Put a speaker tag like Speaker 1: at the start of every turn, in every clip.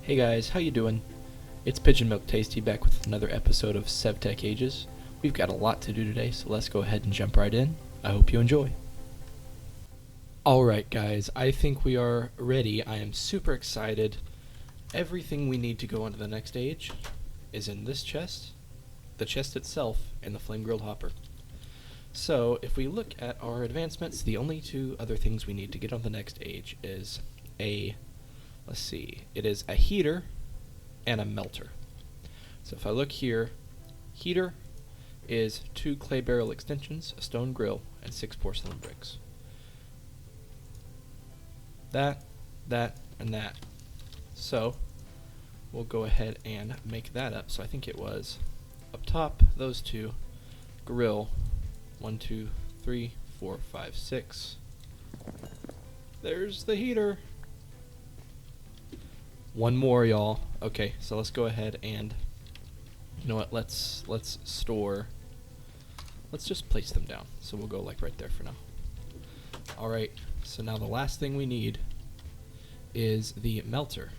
Speaker 1: Hey guys, how you doing? It's Pigeon Milk Tasty back with another episode of Sevtech Ages. We've got a lot to do today, so let's go ahead and jump right in. I hope you enjoy. Alright guys, I think we are ready. I am super excited. Everything we need to go on to the next age is in this chest, the chest itself, and the flame grilled hopper. So if we look at our advancements, the only two other things we need to get on the next age is it is a heater and a melter. So if I look here, heater is 2 clay barrel extensions, a stone grill, and 6 porcelain bricks. That, and that. So we'll go ahead and make that up. So I think it was up top, those two, grill, 1, 2, 3, 4, 5, 6. There's the heater. One more, y'all. Okay, so let's go ahead and, you know what, let's just place them down. So we'll go like right there for now. Alright, so now the last thing we need is the melter.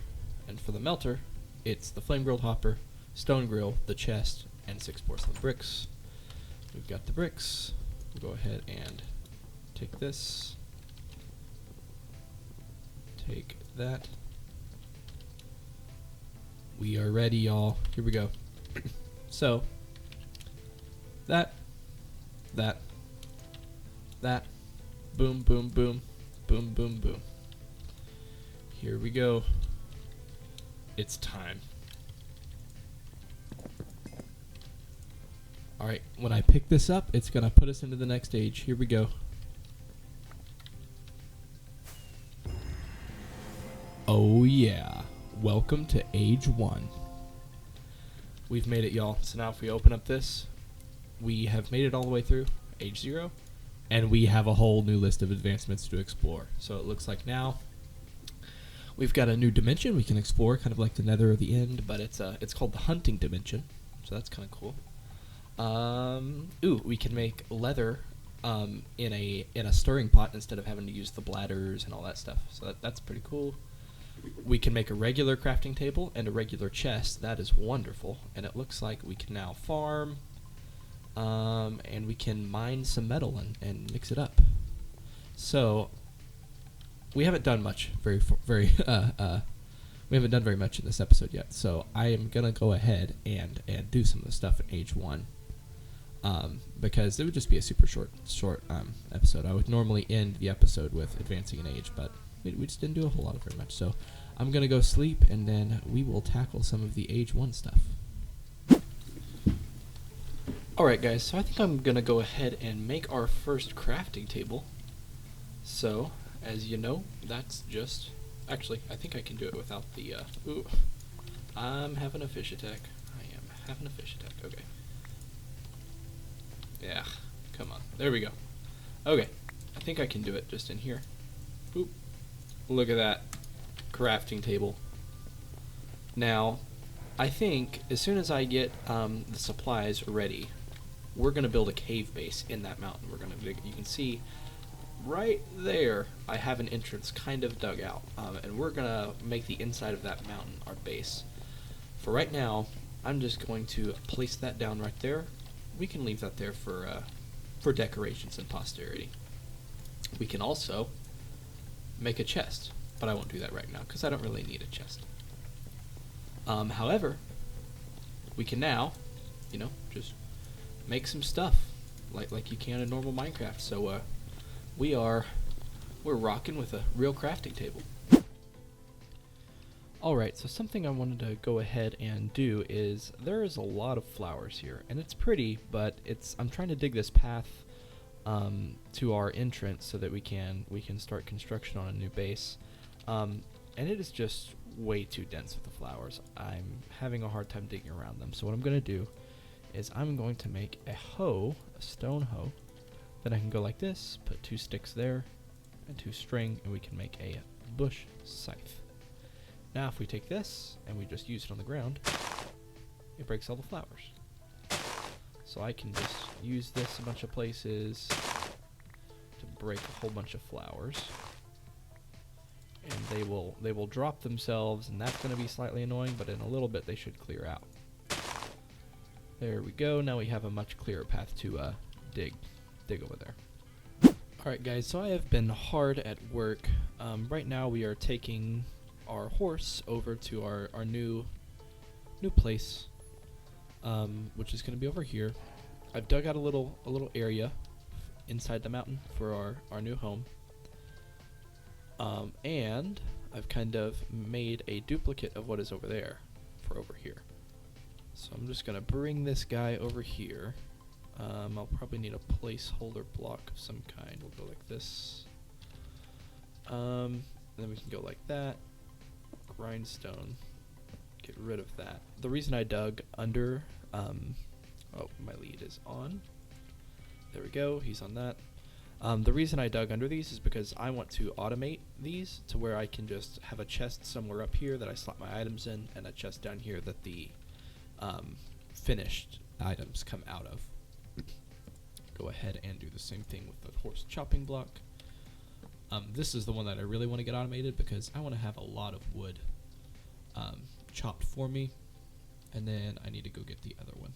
Speaker 1: And for the melter, it's the flame grilled hopper, stone grill, the chest, and 6 porcelain bricks. We've got the bricks. We'll go ahead and take this, take that. We are ready, y'all. Here we go. So, that, boom, boom, boom, boom, boom, boom. Here we go. It's time. Alright, when I pick this up, it's gonna put us into the next stage. Here we go. Oh yeah. Welcome to Age 1. We've made it, y'all. So now if we open up this, we have made it all the way through Age 0, and we have a whole new list of advancements to explore. So it looks like now we've got a new dimension we can explore, kind of like the Nether or the End, but it's called the Hunting Dimension, so that's kind of cool. We can make leather in a stirring pot instead of having to use the bladders and all that stuff. So that's pretty cool. We can make a regular crafting table and a regular chest. That is wonderful. And it looks like we can now farm, and we can mine some metal and mix it up. So we haven't done much we haven't done very much in this episode yet. So I am gonna go ahead and do some of the stuff in Age 1, because it would just be a super short episode. I would normally end the episode with advancing an age, but we just didn't do a whole lot of very much. So I'm gonna go sleep, and then we will tackle some of the Age 1 stuff. Alright guys, so I think I'm gonna go ahead and make our first crafting table. So, as you know, that's just... Actually, I think I can do it without the... Ooh. I'm having a fish attack. I am having a fish attack. Okay. Yeah, come on. There we go. Okay, I think I can do it just in here. Boop. Look at that crafting table. Now, I think as soon as I get the supplies ready, we're going to build a cave base in that mountain. You can see right there I have an entrance kind of dug out, and we're going to make the inside of that mountain our base. For right now, I'm just going to place that down right there. We can leave that there for decorations and posterity. We can also make a chest, but I won't do that right now because I don't really need a chest. However, we can now, just make some stuff like you can in normal Minecraft. So we're rocking with a real crafting table. Alright, so something I wanted to go ahead and do is there is a lot of flowers here, and it's pretty, but I'm trying to dig this path to our entrance so that we can start construction on a new base, and it is just way too dense with the flowers. I'm having a hard time digging around them. So what I'm going to do is I'm going to make a stone hoe. Then I can go like this, put 2 sticks there and 2 string, and we can make a bush scythe. Now if we take this and we just use it on the ground, it breaks all the flowers. So I can just use this a bunch of places to break a whole bunch of flowers. and they will drop themselves, and that's going to be slightly annoying, but in a little bit they should clear out. There we go. Now we have a much clearer path to dig over there. Alright guys, so I have been hard at work. Right now we are taking our horse over to our new place, which is going to be over here. I've dug out a little area inside the mountain for our new home. And I've kind of made a duplicate of what is over there for over here. So I'm just gonna bring this guy over here. I'll probably need a placeholder block of some kind. We'll go like this. Then we can go like that. Grindstone. Get rid of that. The reason I dug under, oh, my lead is on. There we go, he's on that. The reason I dug under these is because I want to automate these to where I can just have a chest somewhere up here that I slot my items in, and a chest down here that the finished items come out of. Go ahead and do the same thing with the horse chopping block. This is the one that I really want to get automated because I want to have a lot of wood chopped for me, and then I need to go get the other one.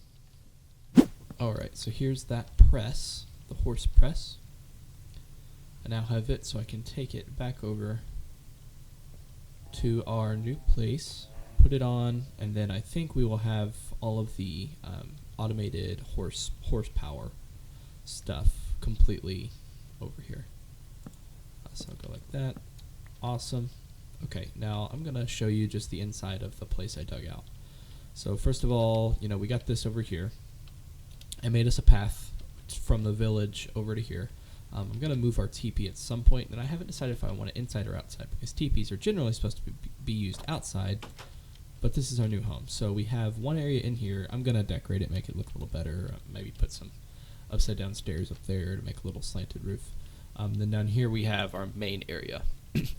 Speaker 1: Alright, so here's that press, the horse press. I now have it, so I can take it back over to our new place, put it on, and then I think we will have all of the automated horsepower stuff completely over here. So I'll go like that. Awesome. Okay, now I'm going to show you just the inside of the place I dug out. So first of all, you know, we got this over here. I made us a path from the village over to here. I'm going to move our teepee at some point, and I haven't decided if I want it inside or outside, because teepees are generally supposed to be used outside, but this is our new home. So we have one area in here. I'm going to decorate it, make it look a little better, maybe put some upside down stairs up there to make a little slanted roof. Then down here we have our main area,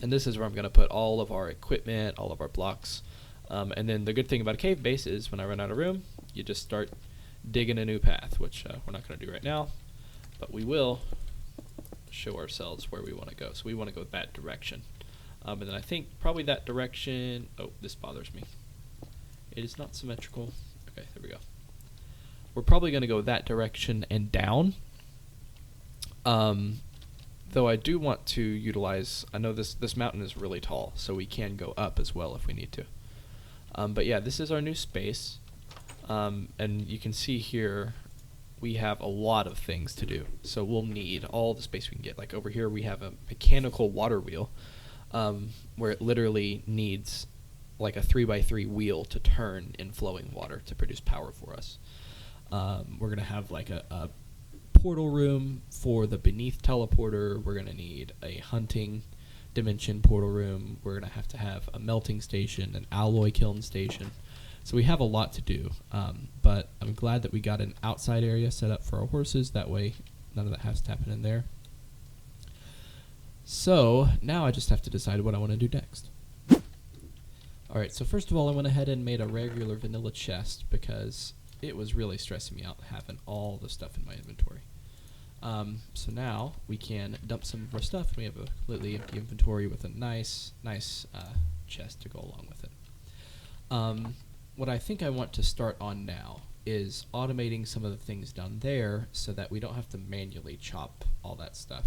Speaker 1: and this is where I'm going to put all of our equipment, all of our blocks, and then the good thing about a cave base is when I run out of room, you just start digging a new path, which we're not going to do right now, but we will show ourselves where we want to go. So we want to go that direction, and then I think probably that direction. Oh, this bothers me. It is not symmetrical. Okay, there we go. We're probably going to go that direction and down. Though I do want to utilize, I know this mountain is really tall, so we can go up as well if we need to. But yeah, this is our new space, and you can see here we have a lot of things to do. So we'll need all the space we can get. Like over here we have a mechanical water wheel, where it literally needs like a 3x3 wheel to turn in flowing water to produce power for us. We're going to have like a portal room for the beneath teleporter. We're going to need a hunting dimension portal room. We're going to have a melting station, an alloy kiln station. So we have a lot to do, but I'm glad that we got an outside area set up for our horses. That way none of that has to happen in there. So now I just have to decide what I want to do next. Alright, so first of all I went ahead and made a regular vanilla chest because it was really stressing me out having all the stuff in my inventory. So now we can dump some of our stuff. We have a completely empty inventory with a nice chest to go along with it. What I think I want to start on now is automating some of the things down there so that we don't have to manually chop all that stuff.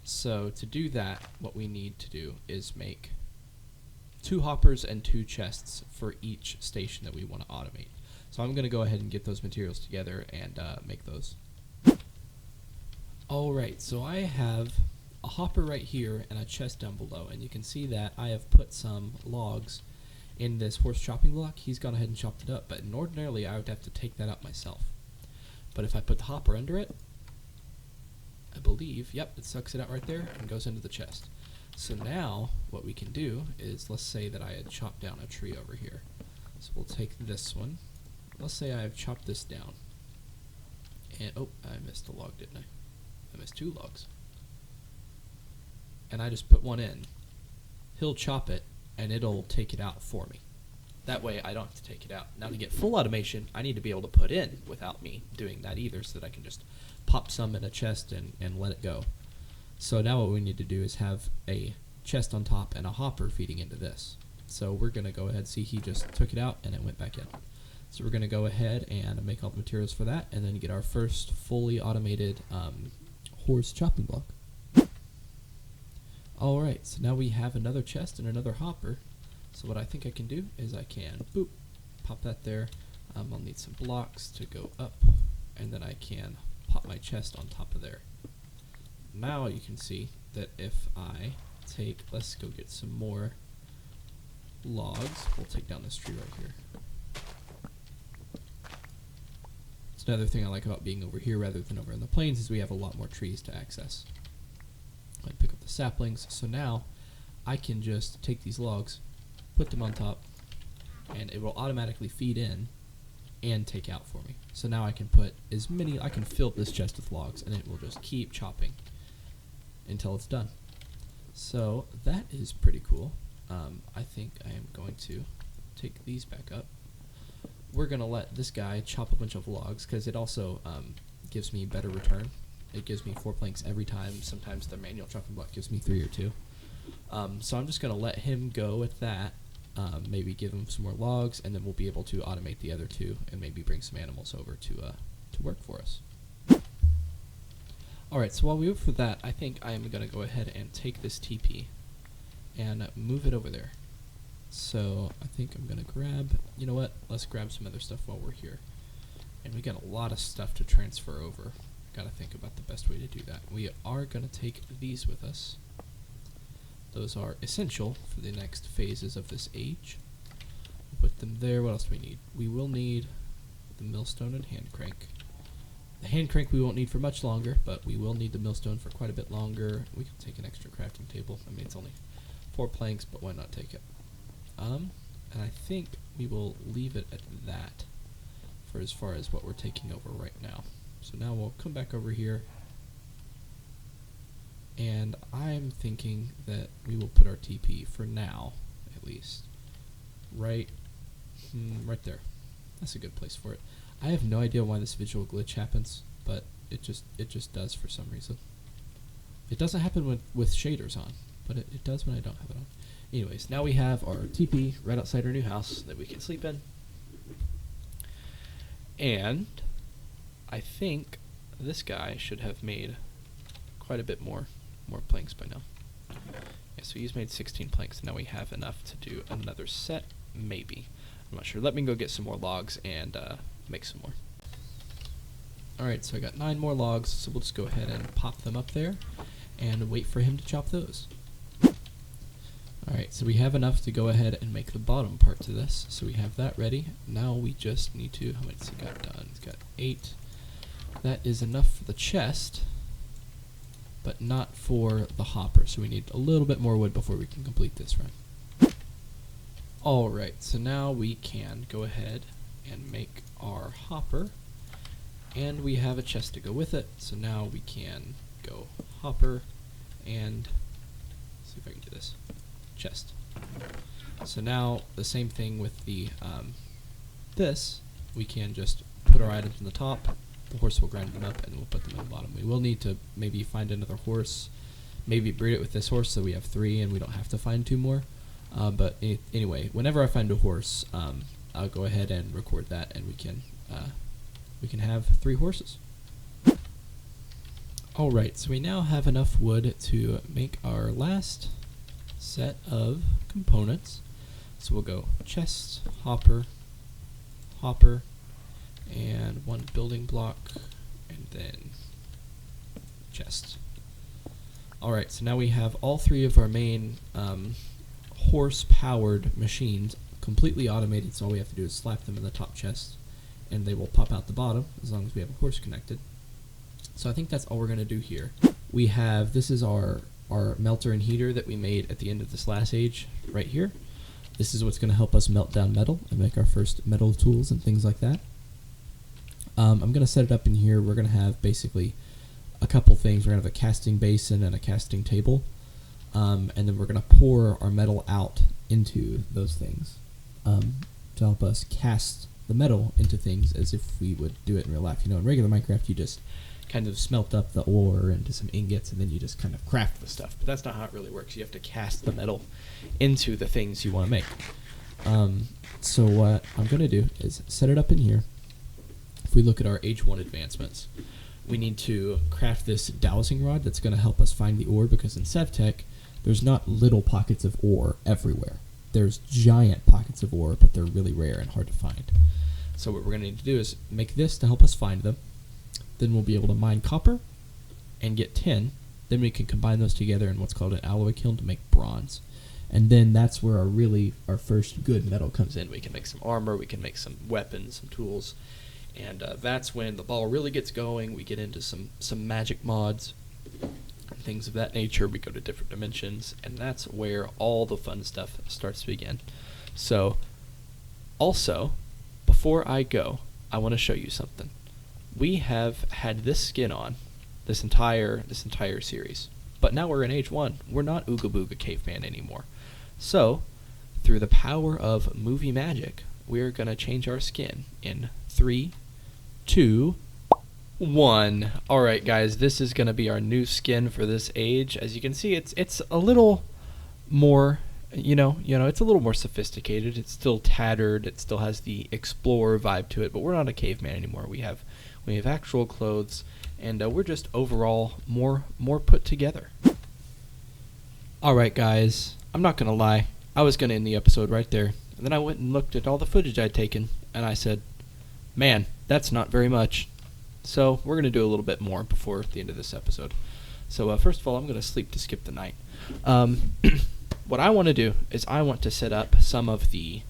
Speaker 1: So to do that, what we need to do is make 2 hoppers and 2 chests for each station that we want to automate. So I'm going to go ahead and get those materials together and make those. Alright, so I have a hopper right here and a chest down below, and you can see that I have put some logs in this horse chopping block. He's gone ahead and chopped it up, but ordinarily I would have to take that up myself. But if I put the hopper under it, I believe, yep, it sucks it out right there and goes into the chest. So now what we can do is, let's say that I had chopped down a tree over here. So we'll take this one. Let's say I have chopped this down. And, oh, I missed a log, didn't I? I missed 2 logs. And I just put one in. He'll chop it, and it'll take it out for me. That way I don't have to take it out. Now to get full automation, I need to be able to put in without me doing that either, so that I can just pop some in a chest and let it go. So now what we need to do is have a chest on top and a hopper feeding into this. So we're going to go ahead, see he just took it out and it went back in. So we're going to go ahead and make all the materials for that and then get our first fully automated horse chopping block. Alright, so now we have another chest and another hopper. So what I think I can do is I can, boop, pop that there. I'll need some blocks to go up, and then I can pop my chest on top of there. Now you can see that if I take, let's go get some more logs. We'll take down this tree right here. It's another thing I like about being over here rather than over in the plains is we have a lot more trees to access. I pick up the saplings, so now I can just take these logs, put them on top, and it will automatically feed in and take out for me. So now I can put as many, I can fill this chest with logs and it will just keep chopping until it's done. So that is pretty cool. I think I am going to take these back up. We're going to let this guy chop a bunch of logs because it also gives me better return. It gives me 4 planks every time. Sometimes the manual chopping block gives me 3 or 2. So I'm just going to let him go with that. Maybe give him some more logs, and then we'll be able to automate the other 2 and maybe bring some animals over to work for us. Alright, so while we wait for that, I think I am going to go ahead and take this TP and move it over there. So I think I'm going to grab, you know what, let's grab some other stuff while we're here. And we got a lot of stuff to transfer over. Got to think about the best way to do that. We are going to take these with us. Those are essential for the next phases of this age. We'll put them there. What else do we need? We will need the millstone and hand crank. The hand crank we won't need for much longer, but we will need the millstone for quite a bit longer. We can take an extra crafting table. I mean, it's only 4 planks, but why not take it? And I think we will leave it at that for as far as what we're taking over right now. So now we'll come back over here. And I'm thinking that we will put our TP, for now, at least, right there. That's a good place for it. I have no idea why this visual glitch happens, but it just does for some reason. It doesn't happen with shaders on, but it does when I don't have it on. Anyways, now we have our TP right outside our new house that we can sleep in. And I think this guy should have made quite a bit more planks by now. Yeah, so he's made 16 planks. Now we have enough to do another set, maybe. I'm not sure. Let me go get some more logs and make some more. Alright, so I got 9 more logs, so we'll just go ahead and pop them up there and wait for him to chop those. Alright, so we have enough to go ahead and make the bottom part to this. So we have that ready. Now we just need to, how much has he got done? He's got 8. That is enough for the chest, but not for the hopper. So we need a little bit more wood before we can complete this run. Alright, so now we can go ahead and make our hopper. And we have a chest to go with it. So now we can go hopper and, see if I can do this, chest. So now the same thing with the this, we can just put our items in the top, the horse will grind them up, and we'll put them in the bottom. We will need to maybe find another horse, maybe breed it with this horse so we have 3 and we don't have to find 2 more. But anyway, whenever I find a horse, I'll go ahead and record that, and we can have 3 horses. Alright, so we now have enough wood to make our last set of components. So we'll go chest, hopper, hopper, and 1 building block, and then chest. Alright, so now we have all 3 of our main horse-powered machines completely automated, so all we have to do is slap them in the top chest, and they will pop out the bottom, as long as we have a horse connected. So I think that's all we're going to do here. We have, this is our melter and heater that we made at the end of this last age, right here. This is what's going to help us melt down metal and make our first metal tools and things like that. I'm going to set it up in here. We're going to have basically a couple things. We're going to have a casting basin and a casting table. And then we're going to pour our metal out into those things to help us cast the metal into things as if we would do it in real life. You know, in regular Minecraft, you just kind of smelt up the ore into some ingots, and then you just kind of craft the stuff. But that's not how it really works. You have to cast the metal into the things you want to make. So what I'm going to do is set it up in here. If we look at our H1 advancements, we need to craft this dowsing rod that's going to help us find the ore, because in Sevtech, there's not little pockets of ore everywhere. There's giant pockets of ore, but they're really rare and hard to find. So what we're going to need to do is make this to help us find them. Then we'll be able to mine copper and get tin. Then we can combine those together in what's called an alloy kiln to make bronze. And then that's where our first good metal comes in. We can make some armor, we can make some weapons, some tools. And that's when the ball really gets going. We get into some magic mods and things of that nature. We go to different dimensions, and that's where all the fun stuff starts to begin. So, also, before I go, I want to show you something. We have had this skin on this entire series, but now we're in H1. We're not Ooga Booga Caveman anymore. So, through the power of movie magic, we're going to change our skin in 3, 2, 1. Alright guys, this is going to be our new skin for this age. As you can see, it's a little more, it's a little more sophisticated. It's still tattered, it still has the explorer vibe to it, but we're not a caveman anymore. We have actual clothes, and we're just overall more put together. Alright guys, I'm not going to lie, I was going to end the episode right there, and then I went and looked at all the footage I'd taken, and I said, man, that's not very much. So we're going to do a little bit more before the end of this episode. So first of all, I'm going to sleep to skip the night. What I want to do is I want to set up some of the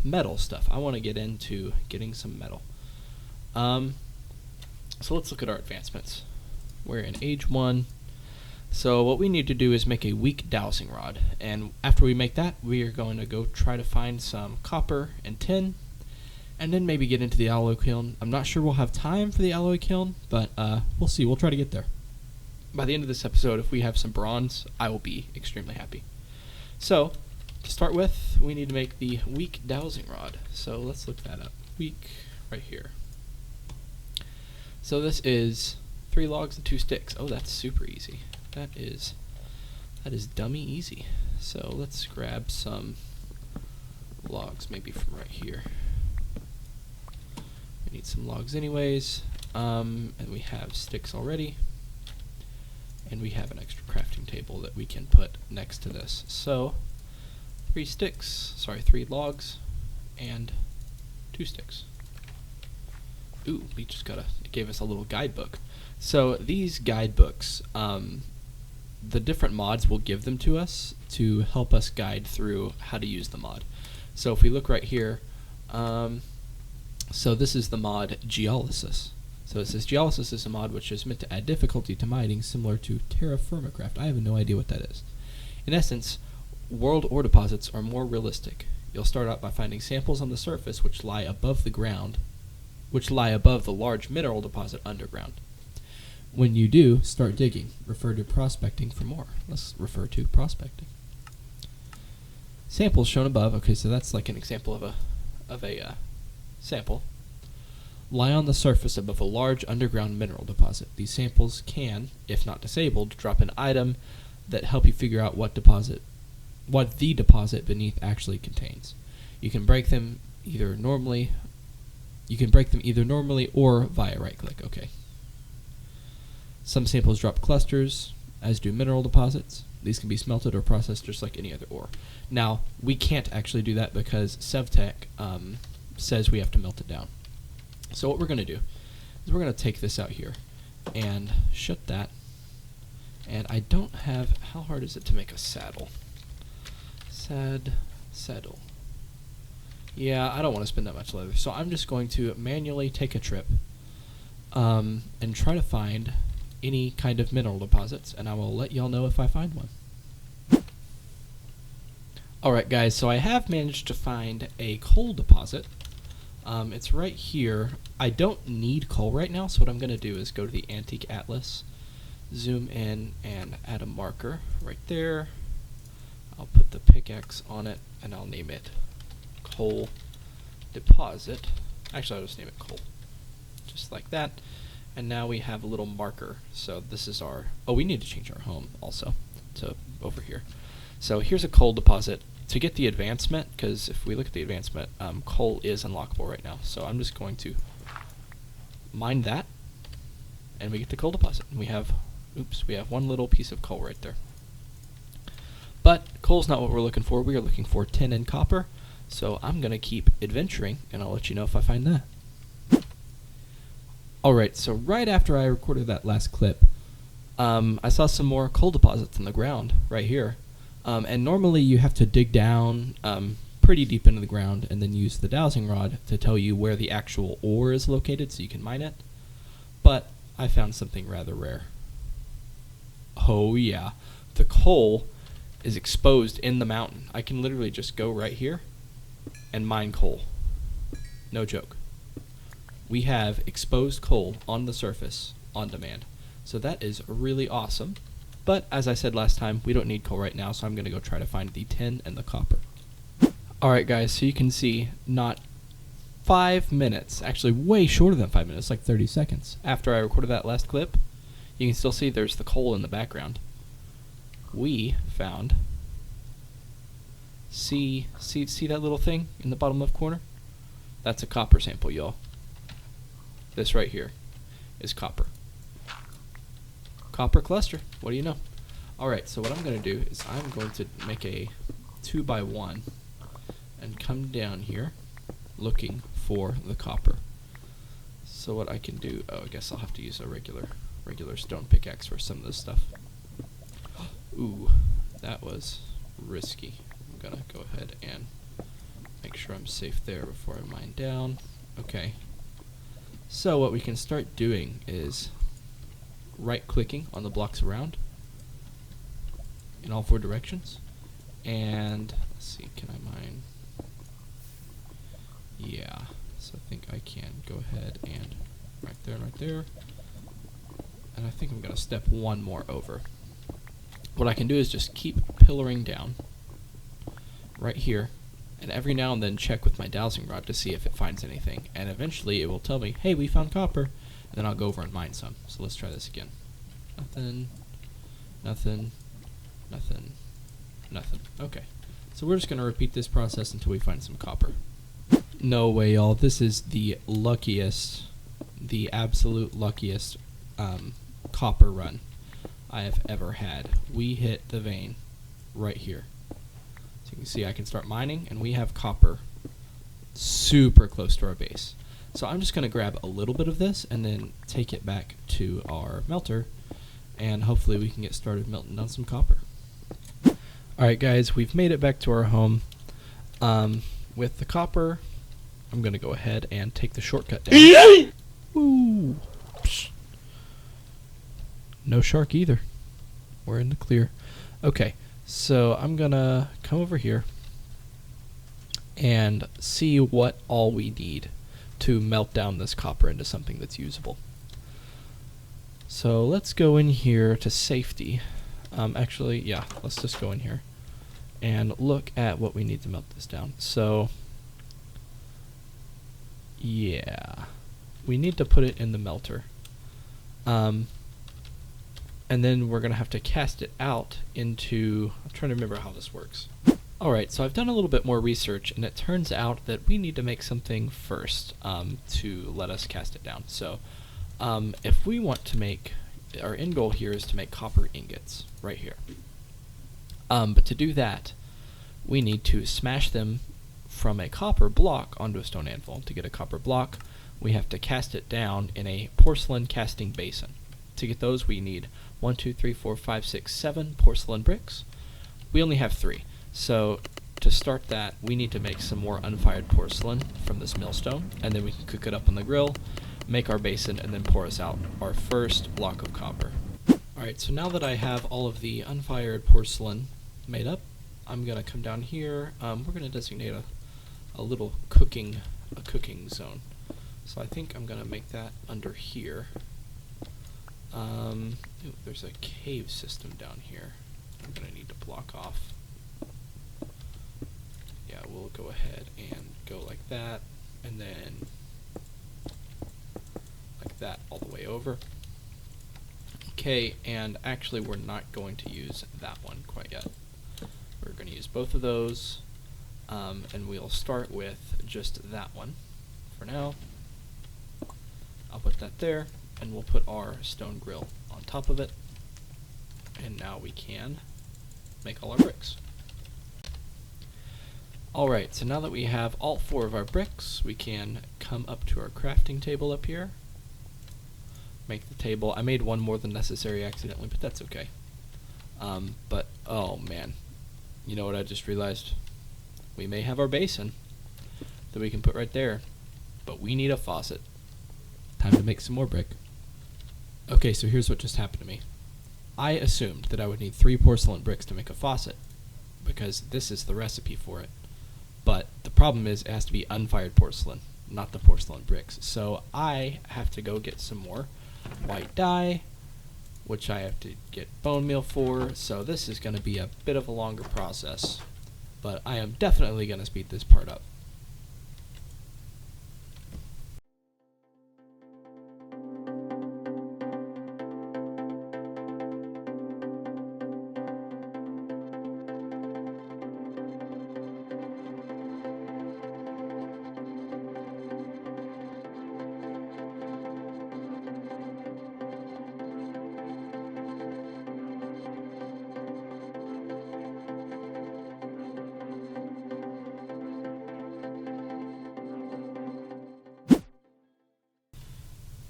Speaker 1: metal stuff. I want to get into getting some metal. So let's look at our advancements. We're in age 1. So what we need to do is make a weak dowsing rod, and after we make that, we are going to go try to find some copper and tin, and then maybe get into the alloy kiln. I'm not sure we'll have time for the alloy kiln, but we'll see. We'll try to get there. By the end of this episode, if we have some bronze, I will be extremely happy. So, to start with, we need to make the weak dowsing rod. So let's look that up. Weak, right here. So this is 3 logs and 2 sticks. Oh, that's super easy. That is dummy easy. So let's grab some logs, maybe from right here. We need some logs anyways, and we have sticks already, and we have an extra crafting table that we can put next to this. So 3 logs and 2 sticks. Ooh, we just it gave us a little guidebook. So these guidebooks, the different mods will give them to us to help us guide through how to use the mod. So if we look right here, so this is the mod Geolysis. So it says Geolysis is a mod which is meant to add difficulty to mining, similar to Terra Firmacraft. I have no idea what that is. In essence, world ore deposits are more realistic. You'll start out by finding samples on the surface which lie above the large mineral deposit underground. When you do, start digging. Refer to prospecting for more. Let's refer to prospecting. Samples shown above. Okay, so that's like an example of a sample. Lie on the surface above a large underground mineral deposit. These samples can, if not disabled, drop an item that help you figure out what the deposit beneath actually contains. You can break them either normally or via right click. Okay. Some samples drop clusters, as do mineral deposits. These can be smelted or processed just like any other ore. Now, we can't actually do that because Sevtech says we have to melt it down. So what we're going to do is we're going to take this out here and shut that. And I don't have, how hard is it to make a saddle? Saddle. Yeah, I don't want to spend that much leather. So I'm just going to manually take a trip and try to find any kind of mineral deposits, and I will let y'all know if I find one. Alright guys, so I have managed to find a coal deposit. It's right here. I don't need coal right now, so what I'm going to do is go to the Antique Atlas, zoom in, and add a marker right there. I'll put the pickaxe on it, and I'll name it coal deposit. Actually, I'll just name it coal. just like that. And now we have a little marker. So this is our, oh, we need to change our home also to over here. So here's a coal deposit. To get the advancement, because if we look at the advancement, coal is unlockable right now. So I'm just going to mine that, and we get the coal deposit. And we have, oops, we have one little piece of coal right there. But coal's not what we're looking for. We are looking for tin and copper. So I'm going to keep adventuring, and I'll let you know if I find that. Alright, so right after I recorded that last clip, I saw some more coal deposits in the ground right here. And normally you have to dig down pretty deep into the ground and then use the dowsing rod to tell you where the actual ore is located so you can mine it. But I found something rather rare. Oh yeah, the coal is exposed in the mountain. I can literally just go right here and mine coal. No joke. We have exposed coal on the surface on demand. So that is really awesome. But as I said last time, we don't need coal right now, so I'm going to go try to find the tin and the copper. Alright guys, so you can see not 5 minutes, actually way shorter than 5 minutes, like 30 seconds, after I recorded that last clip, you can still see there's the coal in the background. We found, see that little thing in the bottom left corner? That's a copper sample, y'all. This right here is copper. Copper cluster. What do you know? Alright, so what I'm going to do is I'm going to make a 2x1 and come down here looking for the copper. So what I can do, oh, I guess I'll have to use a regular stone pickaxe for some of this stuff. Ooh, that was risky. I'm going to go ahead and make sure I'm safe there before I mine down. Okay. So what we can start doing is right-clicking on the blocks around in all 4 directions, and let's see, can I mine? Yeah, so I think I can go ahead and right there, and I think I'm gonna step one more over. What I can do is just keep pillaring down right here, and every now and then check with my dowsing rod to see if it finds anything, and eventually it will tell me, hey, we found copper. And then I'll go over and mine some. So let's try this again. Nothing, nothing, nothing, nothing. Okay. So we're just going to repeat this process until we find some copper. No way, y'all. This is the luckiest, the absolute luckiest copper run I have ever had. We hit the vein right here. So you can see I can start mining, and we have copper super close to our base. So I'm just going to grab a little bit of this and then take it back to our melter, and hopefully we can get started melting down some copper. Alright guys, we've made it back to our home. With the copper, I'm going to go ahead and take the shortcut down. Ooh. No shark either. We're in the clear. Okay, so I'm going to come over here and see what all we need to melt down this copper into something that's usable. So let's go in here to safety. Actually, yeah, let's just go in here and look at what we need to melt this down. So, yeah, we need to put it in the melter. And then we're going to have to cast it out into, I'm trying to remember how this works. Alright, so I've done a little bit more research, and it turns out that we need to make something first to let us cast it down. So if we want to make, our end goal here is to make copper ingots right here. But to do that, we need to smash them from a copper block onto a stone anvil. To get a copper block, we have to cast it down in a porcelain casting basin. To get those, we need 1, 2, 3, 4, 5, 6, 7 porcelain bricks. We only have 3. So to start that, we need to make some more unfired porcelain from this millstone, and then we can cook it up on the grill, make our basin, and then pour us out our first block of copper. Alright, so now that I have all of the unfired porcelain made up, I'm going to come down here. We're going to designate a little cooking zone. So I think I'm going to make that under here. Ooh, there's a cave system down here I'm going to need to block off. Yeah, we'll go ahead and go like that, and then like that all the way over. Okay, and actually we're not going to use that one quite yet. We're going to use both of those, and we'll start with just that one for now. I'll put that there, and we'll put our stone grill on top of it. And now we can make all our bricks. Alright, so now that we have all 4 of our bricks, we can come up to our crafting table up here. Make the table. I made one more than necessary accidentally, but that's okay. But, oh man. You know what I just realized? We may have our basin that we can put right there, but we need a faucet. Time to make some more brick. Okay, so here's what just happened to me. I assumed that I would need 3 porcelain bricks to make a faucet, because this is the recipe for it. But the problem is it has to be unfired porcelain, not the porcelain bricks. So I have to go get some more white dye, which I have to get bone meal for. So this is going to be a bit of a longer process, but I am definitely going to speed this part up.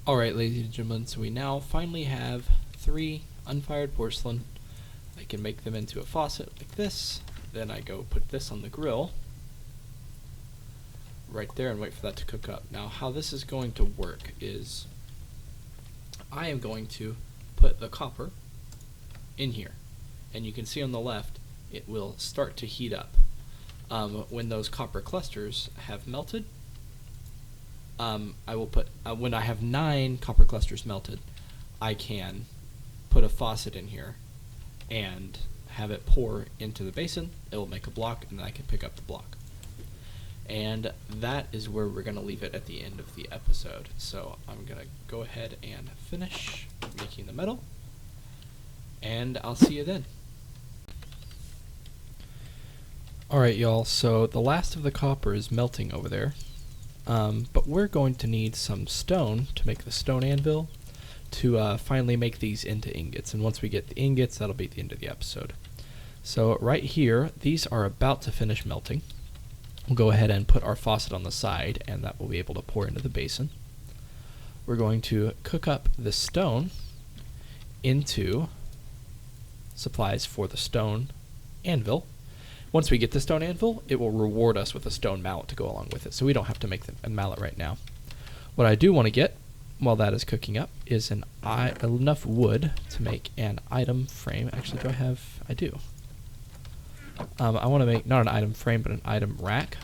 Speaker 1: Alright, ladies and gentlemen, so we now finally have 3 unfired porcelain. I can make them into a faucet like this. Then I go put this on the grill right there and wait for that to cook up. Now how this is going to work is I am going to put the copper in here, and you can see on the left it will start to heat up. When those copper clusters have melted, I will put, when I have 9 copper clusters melted, I can put a faucet in here and have it pour into the basin. It will make a block, and then I can pick up the block. And that is where we're going to leave it at the end of the episode. So I'm going to go ahead and finish making the metal, and I'll see you then. Alright y'all, so the last of the copper is melting over there. But we're going to need some stone to make the stone anvil to finally make these into ingots. And once we get the ingots, that'll be the end of the episode. So right here, these are about to finish melting. We'll go ahead and put our faucet on the side, and that will be able to pour into the basin. We're going to cook up the stone into supplies for the stone anvil. Once we get the stone anvil, it will reward us with a stone mallet to go along with it, so we don't have to make a mallet right now. What I do want to get, while that is cooking up, is enough wood to make an item frame. Actually, do I have? I do. I want to make, not an item frame, but an item rack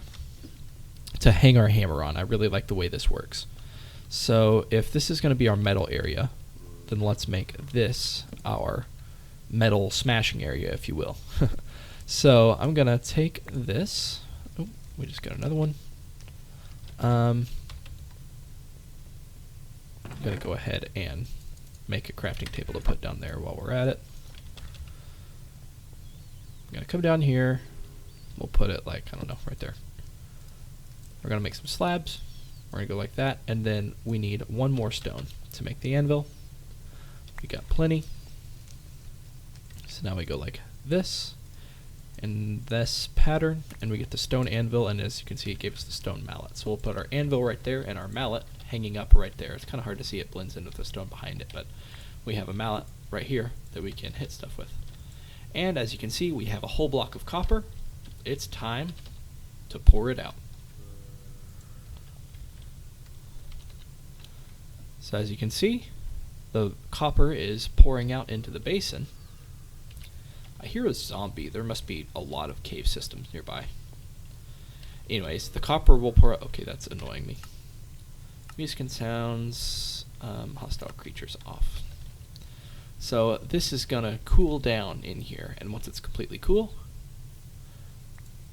Speaker 1: to hang our hammer on. I really like the way this works. So if this is going to be our metal area, then let's make this our metal smashing area, if you will. So I'm going to take this. Oh, we just got another one. I'm going to go ahead and make a crafting table to put down there while we're at it. I'm going to come down here. We'll put it like, I don't know, right there. We're going to make some slabs. We're going to go like that. And then we need one more stone to make the anvil. We got plenty. So now we go like this. In this pattern, and we get the stone anvil, and as you can see, it gave us the stone mallet. So we'll put our anvil right there and our mallet hanging up right there. It's kind of hard to see, it blends in with the stone behind it, but we have a mallet right here that we can hit stuff with. And as you can see, we have a whole block of copper. It's time to pour it out. So as you can see, the copper is pouring out into the basin. I hear a zombie. There must be a lot of cave systems nearby. Anyways, the copper will pour out. Okay, that's annoying me. Music and sounds, hostile creatures off. So this is gonna cool down in here, and once it's completely cool,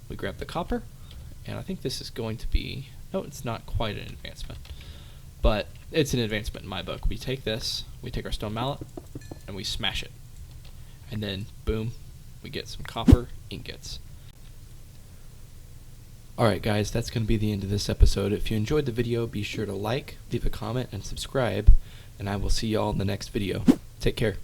Speaker 1: we grab the copper, and I think this is going to be, no, it's not quite an advancement. but it's an advancement in my book. We take this, we take our stone mallet, and we smash it. And then, boom, we get some copper ingots. Alright guys, that's going to be the end of this episode. If you enjoyed the video, be sure to like, leave a comment, and subscribe, and I will see y'all in the next video. Take care.